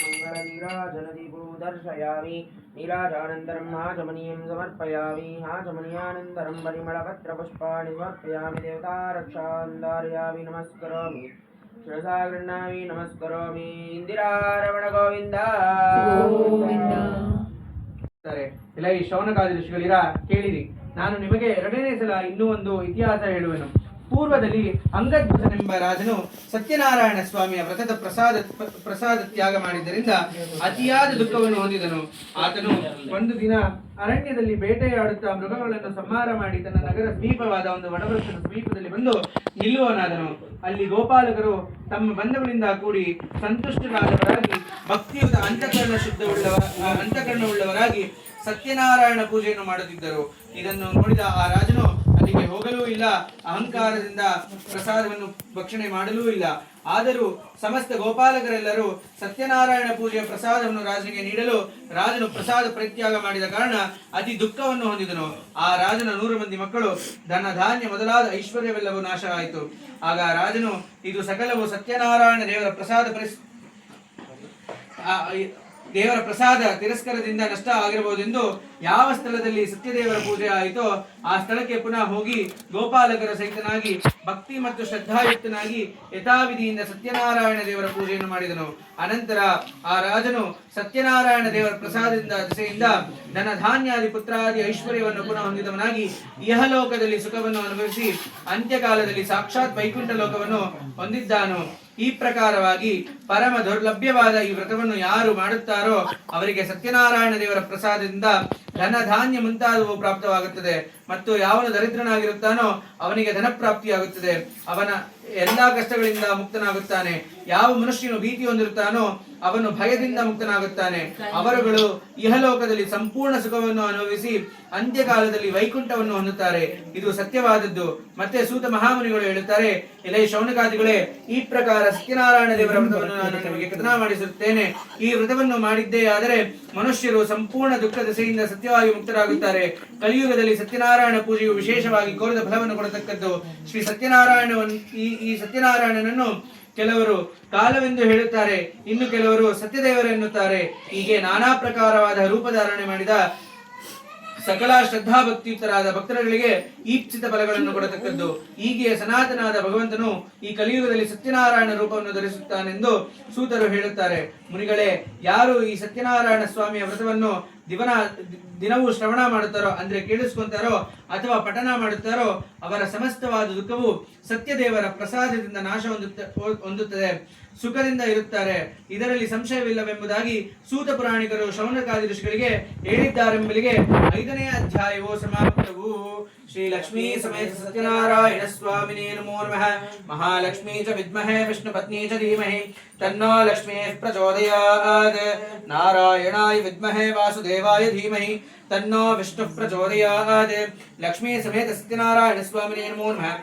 ಮಂಗಳನೀರಾಜನದೀಪೋ ದರ್ಶಯಾಮಿ. ನೀರಾಜಾನಂತರಂ ಹಾಚಮನೀಯಂ ಸಮರ್ಪಯಾಮಿ. ಹಾಚಮನೀಯಾನಂತರಂ ಪರಿಮಳಪತ್ರಪುಷ್ಪಾಣಿ ಸಮರ್ಪಯಾಮಿ. ದೇವತಾರಕ್ಷಾನ್ ಧಾರಯಾಮಿ. ನಮಸ್ಕರೋಮಿ. ಶಿರಸಾ ಗೃಹ್ಣಾಮಿ. ನಮಸ್ಕರೋಮಿ. ಇಂದಿರಾರಮಣ ಗೋವಿಂದ. ಇಲ್ಲ, ಈ ಶೌನಕಾದಿ ಋಷಿಗಳಿರ ಕೇಳಿರಿ, ನಾನು ನಿಮಗೆ 2ನೇ ಸಲ ಇನ್ನೂ ಒಂದು ಇತಿಹಾಸ ಹೇಳುವೆನು. ಪೂರ್ವದಲ್ಲಿ ಅಂಗದ್ಭುತನೆಂಬ ರಾಜನು ಸತ್ಯನಾರಾಯಣ ಸ್ವಾಮಿಯ ವ್ರತದ ಪ್ರಸಾದ ತ್ಯಾಗ ಮಾಡಿದ್ದರಿಂದ ಅತಿಯಾದ ದುಃಖವನ್ನು ಹೊಂದಿದನು. ಆತನು ಒಂದು ದಿನ ಅರಣ್ಯದಲ್ಲಿ ಬೇಟೆಯಾಡುತ್ತಾ ಮೃಗಗಳನ್ನು ಸಂಹಾರ ಮಾಡಿ ತನ್ನ ನಗರ ಸಮೀಪವಾದ ಒಂದು ವಟವೃಕ್ಷದ ಸಮೀಪದಲ್ಲಿ ಬಂದು ನಿಲ್ಲುವನಾದನು. ಅಲ್ಲಿ ಗೋಪಾಲಕರು ತಮ್ಮ ಬಂಧುಗಳಿಂದ ಕೂಡಿ ಸಂತುಷ್ಟರಾದವರಾಗಿ ಭಕ್ತಿಯುತ ಅಂತಃಕರಣವುಳ್ಳವರಾಗಿ ಸತ್ಯನಾರಾಯಣ ಪೂಜೆಯನ್ನು ಮಾಡುತ್ತಿದ್ದರು. ಇದನ್ನು ನೋಡಿದ ಆ ರಾಜನು ಅಲ್ಲಿಗೆ ಹೋಗಲೂ ಇಲ್ಲ, ಅಹಂಕಾರದಿಂದ ಪ್ರಸಾದವನ್ನು ಭಕ್ಷಣೆ ಮಾಡಲೂ ಇಲ್ಲ. ಆದರೂ ಸಮಸ್ತ ಗೋಪಾಲಕರೆಲ್ಲರೂ ಸತ್ಯನಾರಾಯಣ ಪೂಜೆಯ ಪ್ರಸಾದವನ್ನು ರಾಜನಿಗೆ ನೀಡಲು ರಾಜನು ಪ್ರಸಾದ ಪರಿತ್ಯಾಗ ಮಾಡಿದ ಕಾರಣ ಅತಿ ದುಃಖವನ್ನು ಹೊಂದಿದನು. ಆ ರಾಜನ 100 ಮಂದಿ ಮಕ್ಕಳು, ಧನ ಧಾನ್ಯ ಮೊದಲಾದ ಐಶ್ವರ್ಯವೆಲ್ಲವೂ ನಾಶ ಆಯಿತು. ಆಗ ರಾಜನು, ಇದು ಸಕಲವು ಸತ್ಯನಾರಾಯಣ ದೇವರ ದೇವರ ಪ್ರಸಾದ ತಿರಸ್ಕಾರದಿಂದ ನಷ್ಟ ಆಗಿರಬಹುದೆಂದು ಯಾವ ಸ್ಥಳದಲ್ಲಿ ಸತ್ಯದೇವರ ಪೂಜೆ ಆಯಿತೋ ಆ ಸ್ಥಳಕ್ಕೆ ಪುನಃ ಹೋಗಿ ಗೋಪಾಲಕರ ಸಹಿತನಾಗಿ ಭಕ್ತಿ ಮತ್ತು ಶ್ರದ್ಧಾಯುಕ್ತನಾಗಿ ಯಥಾವಿಧಿಯಿಂದ ಸತ್ಯನಾರಾಯಣ ದೇವರ ಪೂಜೆಯನ್ನು ಮಾಡಿದನು. ಅನಂತರ ಆ ರಾಜನು ಸತ್ಯನಾರಾಯಣ ದೇವರ ಪ್ರಸಾದದಿಂದ ದೆಸೆಯಿಂದ ಧನ ಧಾನ್ಯಾದಿ ಪುತ್ರಾದಿ ಐಶ್ವರ್ಯವನ್ನು ಪುನಃ ಹೊಂದಿದವನಾಗಿ ಇಹಲೋಕದಲ್ಲಿ ಸುಖವನ್ನು ಅನುಭವಿಸಿ ಅಂತ್ಯಕಾಲದಲ್ಲಿ ಸಾಕ್ಷಾತ್ ವೈಕುಂಠ ಲೋಕವನ್ನು ಹೊಂದಿದ್ದಾನು. ಈ ಪ್ರಕಾರವಾಗಿ ಪರಮ ದುರ್ಲಭ್ಯವಾದ ಈ ವ್ರತವನ್ನು ಯಾರು ಮಾಡುತ್ತಾರೋ ಅವರಿಗೆ ಸತ್ಯನಾರಾಯಣ ದೇವರ ಪ್ರಸಾದದಿಂದ ಧನ ಧಾನ್ಯ ಮುಂತಾದವು ಪ್ರಾಪ್ತವಾಗುತ್ತದೆ. ಮತ್ತು ಯಾವನು ದರಿದ್ರನಾಗಿರುತ್ತಾನೋ ಅವನಿಗೆ ಧನ ಪ್ರಾಪ್ತಿಯಾಗುತ್ತದೆ. ಅವನ ಎಲ್ಲಾ ಕಷ್ಟಗಳಿಂದ ಮುಕ್ತನಾಗುತ್ತಾನೆ. ಯಾವ ಮನುಷ್ಯನು ಭೀತಿ ಹೊಂದಿರುತ್ತಾನೋ ಅವನು ಭಯದಿಂದ ಮುಕ್ತನಾಗುತ್ತಾನೆ. ಅವರುಗಳು ಇಹಲೋಕದಲ್ಲಿ ಸಂಪೂರ್ಣ ಸುಖವನ್ನು ಅನುಭವಿಸಿ ಅಂತ್ಯಕಾಲದಲ್ಲಿ ವೈಕುಂಠವನ್ನು ಹೊಂದುತ್ತಾರೆ. ಇದು ಸತ್ಯವಾದದ್ದು. ಮತ್ತೆ ಸೂತ ಮಹಾಮುನಿಗಳು ಹೇಳುತ್ತಾರೆ, ಎಲೈ ಶೌನಕಾದಿಗಳೇ, ಈ ಪ್ರಕಾರ ಸತ್ಯನಾರಾಯಣ ದೇವರ ವ್ರತವನ್ನು ನಾನು ನಿಮಗೆ ಕಥನ ಮಾಡಿಸುತ್ತೇನೆ. ಈ ವ್ರತವನ್ನು ಮಾಡಿದ್ದೇ ಆದರೆ ಮನುಷ್ಯರು ಸಂಪೂರ್ಣ ದುಃಖ ದೆಸೆಯಿಂದ ಸತ್ಯವಾಗಿ ಮುಕ್ತರಾಗುತ್ತಾರೆ. ಕಲಿಯುಗದಲ್ಲಿ ಸತ್ಯನಾರಾಯಣ ಪೂಜೆಯು ವಿಶೇಷವಾಗಿ ಕೋರಿದ ಫಲವನ್ನು ಕೊಡತಕ್ಕದ್ದು. ಶ್ರೀ ಸತ್ಯನಾರಾಯಣವನ್ನು ಈ ಸತ್ಯನಾರಾಯಣನನ್ನು ಕೆಲವರು ಕಾಲವೆಂದು ಹೇಳುತ್ತಾರೆ, ಇನ್ನು ಕೆಲವರು ಸತ್ಯದೇವರು ಎನ್ನುತ್ತಾರೆ. ಹೀಗೆ ನಾನಾ ಪ್ರಕಾರವಾದ ರೂಪಧಾರಣೆ ಮಾಡಿದ ಸಕಲ ಶ್ರದ್ಧಾ ಭಕ್ತಿಯುತರಾದ ಭಕ್ತರುಗಳಿಗೆ ಈಪ್ಸಿತ ಫಲಗಳನ್ನು ಕೊಡತಕ್ಕದ್ದು. ಹೀಗೆ ಸನಾತನಾದ ಭಗವಂತನು ಈ ಕಲಿಯುಗದಲ್ಲಿ ಸತ್ಯನಾರಾಯಣ ರೂಪವನ್ನು ಧರಿಸುತ್ತಾನೆಂದು ಸೂತರು ಹೇಳುತ್ತಾರೆ. ಮುನಿಗಳೇ, ಯಾರು ಈ ಸತ್ಯನಾರಾಯಣ ಸ್ವಾಮಿಯ ವ್ರತವನ್ನು ದಿನವೂ ಶ್ರವಣ ಮಾಡುತ್ತಾರೋ ಅಂದ್ರೆ ಕೇಳಿಸ್ಕೊಂತಾರೋ ಅಥವಾ ಪಠನ ಮಾಡುತ್ತಾರೋ ಅವರ ಸಮಸ್ತವಾದ ದುಃಖವು ಸತ್ಯದೇವರ ಪ್ರಸಾದದಿಂದ ನಾಶ ಹೊಂದುತ್ತದೆ, ಸುಖದಿಂದ ಇರುತ್ತಾರೆ. ಇದರಲ್ಲಿ ಸಂಶಯವಿಲ್ಲವೆಂಬುದಾಗಿ ಸೂತ ಪುರಾಣಿಕರು ಶೌನಕಾದಿ ಋಷಿಗಳಿಗೆ ಹೇಳಿದ್ದಾರೆಂಬಲಿಗೆ 5ನೇ ಅಧ್ಯಾಯವೂ ಸಮಾಪ್ತವು. ಶ್ರೀ ಲಕ್ಷ್ಮೀ ಸಮೇತ ಸತ್ಯನಾರಾಯಣ ಸ್ವಾಮಿನೇ ನಮೋ ನಮಃ. ಮಹಾಲಕ್ಷ್ಮೀ ಚ ವಿದ್ಮಹೇ ವಿಷ್ಣು ಪತ್ನಿ ಚ ಧೀಮಹಿ ತನ್ನೋ ಲಕ್ಷ್ಮೀ ಪ್ರಚೋದಯಾತ್. ನಾರಾಯಣಾಯ ವಿದ್ಮಹೇ ವಾಸುದೇವಾಯ ಧೀಮಹಿ ತನ್ನೋ ವಿಷ್ಣು ಪ್ರಚೋದಯಾತ್. ಲಕ್ಷ್ಮೀ ಸಮೇತ ಸತ್ಯನಾರಾಯಣ ಸ್ವಾಮಿನೇ ನಮೋ ನಮಃ.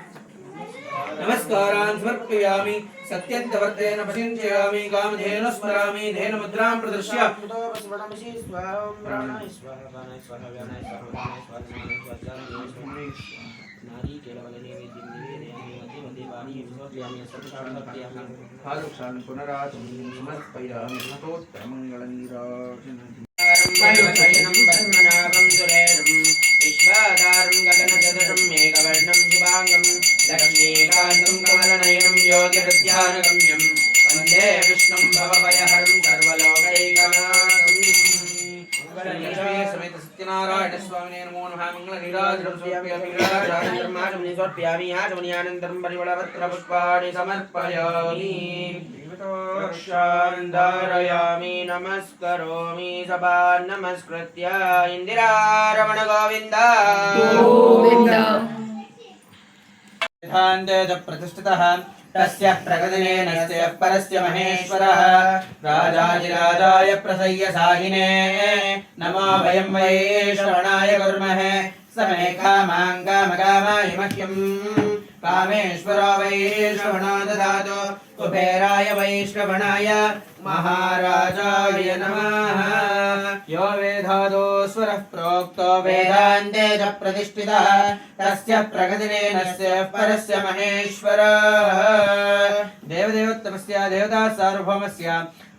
ನಮಸ್ಕಾರಾನ್ ಸಮರ್ಪಯಾಮಿ. ಸತ್ಯಂತವರ್ತೇನ ಪಚಿಂಚಯಾಮಿ. ಕಾಮಧೇನು ಸ್ಮರಾಮಿ. ಧೇನು ಮುದ್ರಾಂ ಪ್ರದರ್ಶ್ಯ ಸಮರ್ಪಯಾಮಿ. ಸ್ತೋತ್ರಮಂಗಳ विश्वाधारं गगनचतुरं मेघवर्णं शुभांगं लक्ष्मीकान्तं कमलनयनं योगिहृद्यानगम्यं वन्दे विष्णुं भवभयहरं सर्वलोकैकनाथं. समेत सत्यनारायण स्वामिने नमो नमः. मंगलनीराजनं समर्पयामि. आचमनीयानन्तरं परिमलपत्रपुष्पाणि समर्पयामि. रक्षान्धारयामि. नमस्करोमि. सभान् नमस्कृत्य इन्दिरारमण गोविन्द प्रतिष्ठितः तस्य प्रगतिनेनस्य परस्य महेश्वरः राजाधिराजाय प्रसह्य साहिने नमो वयं वै श्रवणाय कुर्महे समे कामाय मह्यं कामेश्वरो वै श्रवणो ददातु कुबेराय वै श्रवणाय महाराजाय नमः। यो वेदादो स्वरः प्रोक्तो वेदान्ते च प्रतिष्ठितः तस्य प्रगतिनेनस्य परस्य महेश्वरः देवदेवोत्तमस्य देवता सार्वभौमस्य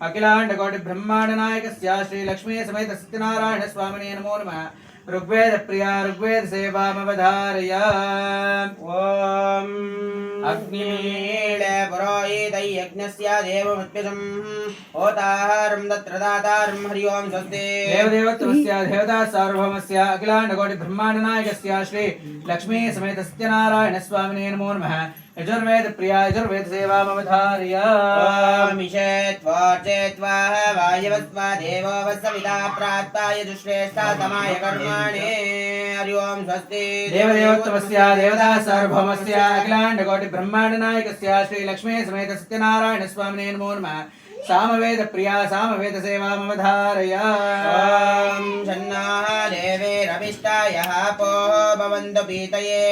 अखिलाण्डकोटि ब्रह्माण्ड नायकस्य श्री लक्ष्मी समेत सत्यनारायण स्वामिने नमो नमः। ऋग्वेद प्रिया ऋग्वेद सेवामवधारय। ओम अग्निमीळे पुरोहितै यज्ञस्य देवमुत्पिशं होताहारं तत्र दातारं हरि ओं स्वस्ति। देवदेवोत्तमस्य देवता सार्वभौमस्य अखिलाण्डकोटि ब्रह्माण्ड नायकस्य श्री लक्ष्मी समेत सत्यनारायण स्वामिने नमो नमः। यजुर्वेद प्रिया यजुर्वेद सेवामवधारय। मिषेत्वा वायवस्वा देवो वस्सविता प्राप्ताय दुश्रेष्ठातमाय कर्माणि हरि ओं स्वस्ति। देवदेवोत्तमस्य देवता सार्वभौमस्य अखिलाण्डकोटि ब्रह्माण्ड नायकस्य श्री लक्ष्मी समेत सत्यनारायण स्वामिने नमो नमः। सामवेद प्रिया सामवेद सेवामवधारय। शन्नाः देवेरभिष्टायः पो भवन्तु पीतये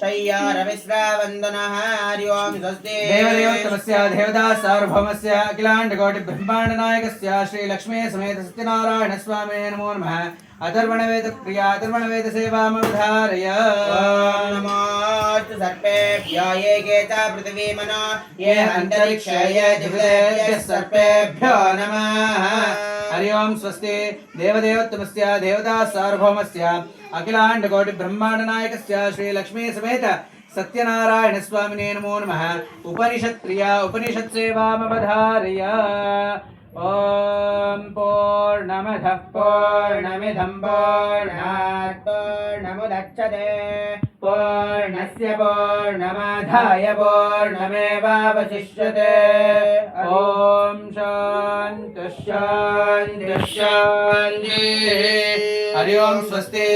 शय्यारविश्रावन्दनः हरि ओं स्वस्ति। देवदेवोत्तमस्य देवता सार्वभौमस्य अखिलाण्डकोटि ब्रह्माण्ड नायकस्य श्री लक्ष्मी समेत सत्यनारायण स्वामिने नमो नमः। अथर्वणवेद प्रिया अथर्वणवेद सेवामवधारय। नमोऽस्तु सर्पेभ्यो ये के च पृथिवी मनो ये अन्तरिक्षे ये दिव्येभ्यः सर्पेभ्यो नमः। हरि ओम स्वस्ति देवदेवोत्तमस्य देवता सार्वभौमस्य अखिलाण्डकोटि ब्रह्माण्ड नायकस्य श्री लक्ष्मी समेत सत्यनारायण स्वामिने नमो नमः। उपनिषत् प्रिया उपनिषत् सेवामवधारय। ओम पूर्णमदः पूर्णमिदं पूर्णात् पूर्णमुदच्यते पूर्णस्य पूर्णमादाय पूर्णमेवावशिष्यते। ओम शान्ति शान्ति शान्ति। हरि ओम स्वस्ति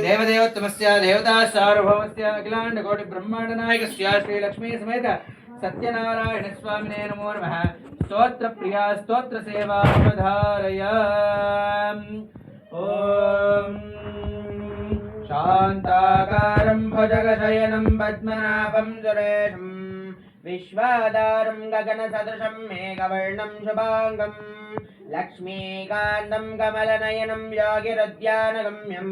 देवदेवोत्तमस्य देवता सार्वभौमस्य अखिलाण्डकोटि ब्रह्माण्ड नायकस्य श्री लक्ष्मी समेत सत्यनारायण स्वामिने नमो नमः। स्तोत्र प्रिया स्तोत्र सेवा अवधारय। ओम शान्ताकारं भुजगशयनं पद्मनाभं सुरेशं विश्वाधारं गगनसदृशं मेघवर्णं शुभाङ्गं लक्ष्मीकान्तं कमलनयनं योगिरुद्यानगम्यं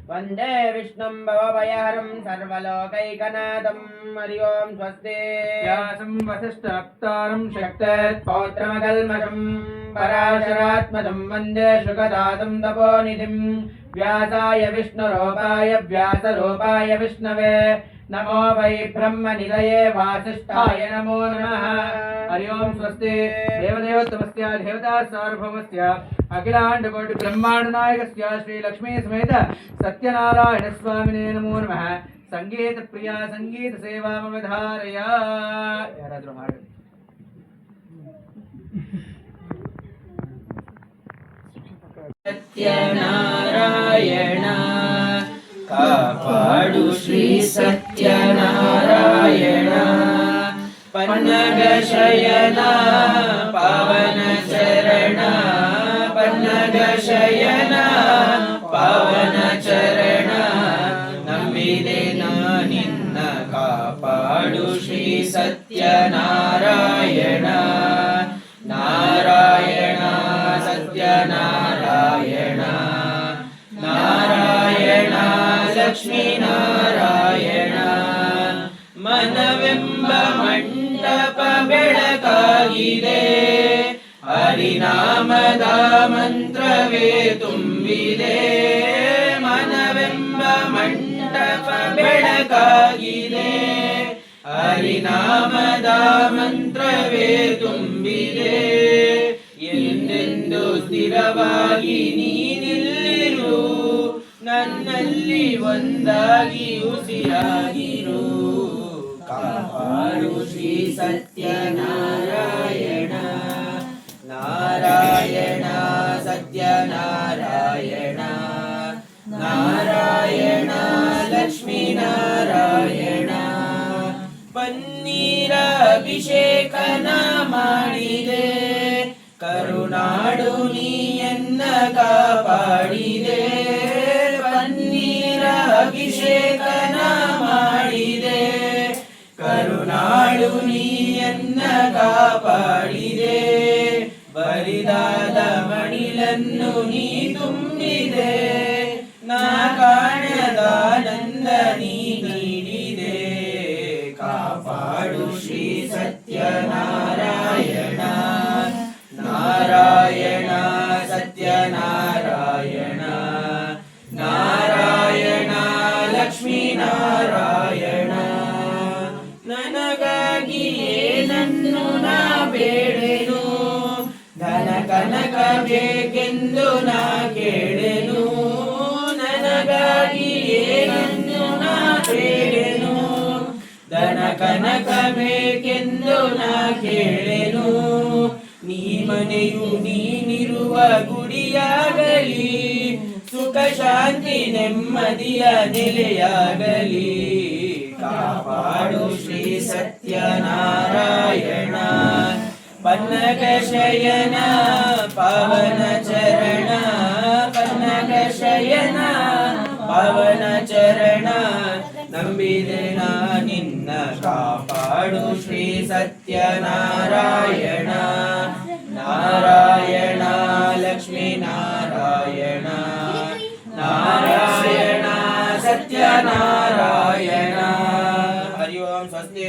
वन्दे विष्णुं भवभयहरं सर्वलोकैकनाथं। हरि ओं स्वस्ति व्यासं वसिष्ठनप्तारं शक्तेत्पौत्रमकल्मषं पराशरात्मजं वन्दे शुकदातं तपोनिधिं व्यासाय विष्णुरूपाय व्यासरूपाय विष्णवे नमो वै ब्रह्मनिधये वासिष्ठाय नमो नमः। हरि ओं स्वस्ति देवदेवोत्तमस्य देवता सार्वभौमस्य अखिलाण्डकोटि ब्रह्माण्ड नायकस्य श्री लक्ष्मी समेत सत्यनारायण स्वामिने नमो नमः। संगीत प्रिया संगीत सेवामवधारय। याराद्ರೂ ಹಾಡು सत्यनारायण कापाडु श्री सत्यनारायण पन्नगशयना पावन चरण पन्नगशयना पावन चरण नम्बिदे निन्न कापाडु श्री सत्यनारायण नारायण सत्यनारायण नारायण लक्ष्मी नारायण मनವೆಂಬ ಮಂಟಪ ಬೆಳಕಾಗಿದೆ ಹರಿನಾಮದ ಮಂತ್ರವೇ ತುಂಬಿದೆ ಮನವೆಂಬ ಮಂಟಪ ಬೆಳಕಾಗಿದೆ ಹರಿನಾಮದ ಮಂತ್ರವೇ ತುಂಬಿದೆ ಎಂದೆಂದು ಸ್ಥಿರವಾಗಿ ನೀನಿಲ್ಲಿರು ನನ್ನಲ್ಲಿ ಒಂದಾಗಿ ಉಸಿರಾಗಿರು ಕಾಪಾಡು ಶ್ರೀ ಸತ್ಯನಾರಾಯಣ ನಾರಾಯಣ ಸತ್ಯನಾರಾಯಣ ನಾರಾಯಣ ಲಕ್ಷ್ಮೀ ನಾರಾಯಣ ಪನ್ನೀರ ಅಭಿಷೇಕನ ಮಾಡಿದೆ ಕರುನಾಡು ನೀಯನ್ನ ಕಾಪಾಡಿದೆ ಪನ್ನೀರ ಅಭಿಷೇಕನ ಮಾಡಿದೆ ಕರುನಾಡು ನೀಯನ್ನ ಕಾಪಾಡಿದೆ ಬರಿದಾದ ಮಣಿಲನ್ನು ನೀ ತುಂಬಿದೆ ನಾ ಕಾಣದಾನಂದ ನೀ ನೀಡಿದೆ ಕಾಪಾಡು ಶ್ರೀ ಸತ್ಯನಾರಾಯಣ ನಾರಾಯಣ ಸತ್ಯನಾರಾಯಣ ನಾರಾಯಣ ಲಕ್ಷ್ಮೀ ನಾರಾಯಣ ನನಗಾಗಿ ಏನನ್ನು ನಾ ಬೇಡೆನು ಧನ ಕನಕ ಬೇಕೆಂದು ನಾ ಕೇಳೆನು ನನಗಾಗಿ ಏನನ್ನು ನಾ ಬೇಡೆನು ಧನ ಕನಕ ಬೇಕೆಂದು ನಾ ಕೇಳೆನು ನೀ ಮನೆಯು ನೀನಿರುವ ಗುಡಿಯಾಗಲಿ ಸುಖ ಶಾಂತಿ ನೆಮ್ಮದಿಯ ನೆಲೆಯಾಗಲಿ ಕಾಪಾಡು ಶ್ರೀ ಸತ್ಯನಾರಾಯಣ ಪನ್ನಗ ಶಯನ ಪಾವನ ಚರಣ ಪನ್ನಗ ಶಯನ ಪಾವನ ಚರಣ ನಂಬಿದೆ ನಾ ನಿನ್ನ ಕಾಪಾಡು ಶ್ರೀ ಸತ್ಯನಾರಾಯಣ ನಾರಾಯಣ ಲಕ್ಷ್ಮೀ ನಾರಾಯಣ ನಾರಾಯಣ ಸತ್ಯನಾರಾಯಣ ಹರಿ ಓಂ ಸ್ವಸ್ತಿ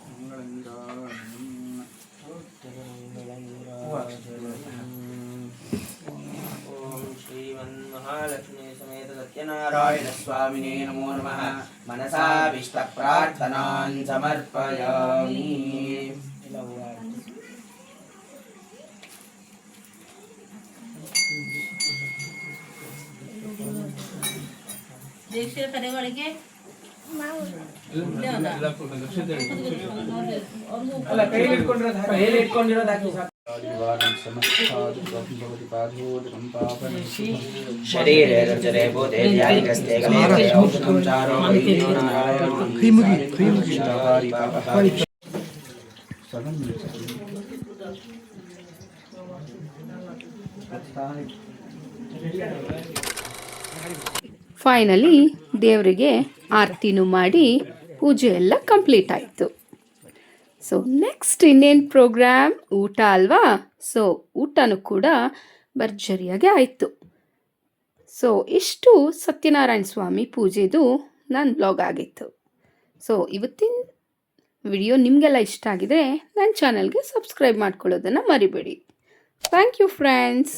ಮಂಗಳಂದ महालक्ष्मी समेत सत्यनारायण स्वामिने नमो नमः मनसाभीष्ट प्रार्थनान् समर्पयामि ದೇಶೀಯ ಕಡೆಗಳಿಗೆ ಅಲ್ಲ ಕೈಯಲ್ಲಿ ಇಟ್ಕೊಂಡಿರೋದು ಹಾಕಿ ಸಾಕು ಶರೀರೆ ರಚನೆ ಬೋಧೆ ಧ್ಯಾನಿಕಸ್ತೆ ಗಲೇತೆ ಔಷಧಂ ಚಾರೋ ವೈದ್ಯೋ ಫೈನಲಿ ದೇವರಿಗೆ ಆರತಿನೂ ಮಾಡಿ ಪೂಜೆ ಎಲ್ಲ ಕಂಪ್ಲೀಟ್ ಆಯಿತು. ಸೊ ನೆಕ್ಸ್ಟ್ ಇನ್ನೇನು ಪ್ರೋಗ್ರಾಮ್ ಊಟ ಅಲ್ವಾ? ಸೊ ಊಟನೂ ಕೂಡ ಭರ್ಜರಿಯಾಗಿ ಆಯಿತು. ಸೊ ಇಷ್ಟು ಸತ್ಯನಾರಾಯಣ ಸ್ವಾಮಿ ಪೂಜೆದು ನನ್ನ ಬ್ಲಾಗ್ ಆಗಿತ್ತು. ಸೊ ಇವತ್ತಿನ ವಿಡಿಯೋ ನಿಮಗೆಲ್ಲ ಇಷ್ಟ ಆಗಿದರೆ ನನ್ನ ಚಾನಲ್ಗೆ ಸಬ್ಸ್ಕ್ರೈಬ್ ಮಾಡ್ಕೊಳ್ಳೋದನ್ನು ಮರಿಬೇಡಿ. Thank you friends.